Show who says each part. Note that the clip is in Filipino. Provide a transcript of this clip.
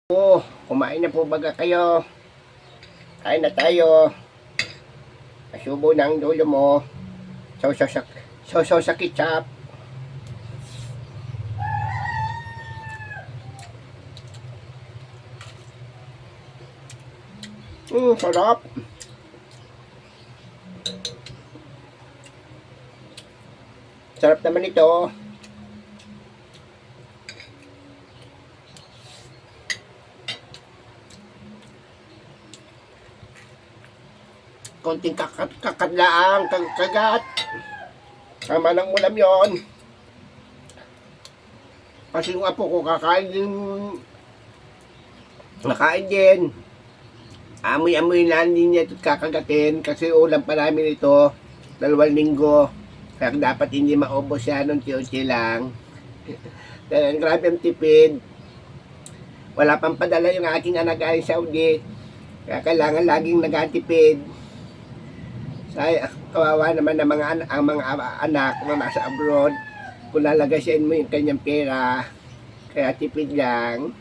Speaker 1: Kumain na po baga kayo? Kain na tayo. Kasubo ng dulo mo. Sausaw sa ketchup. Sarap. Sarap naman ito. Konting kakadlaang, kagat. Tama ng ulam yon. Kasi yung apo ko nakain din. Amoy-amoy na niya ito kakagatin kasi ulam pa namin ito 2 linggo. Kaya dapat hindi maubos yan, unti-unti lang. Dahil grabe ang tipid. Wala pang padala yung aking anak ay Saudi. Kaya kailangan laging nagtipid. Ay, kawawa naman ng mga anak na nasa abroad. Kung lalagasin mo yung kanyang pera, kaya tipid lang.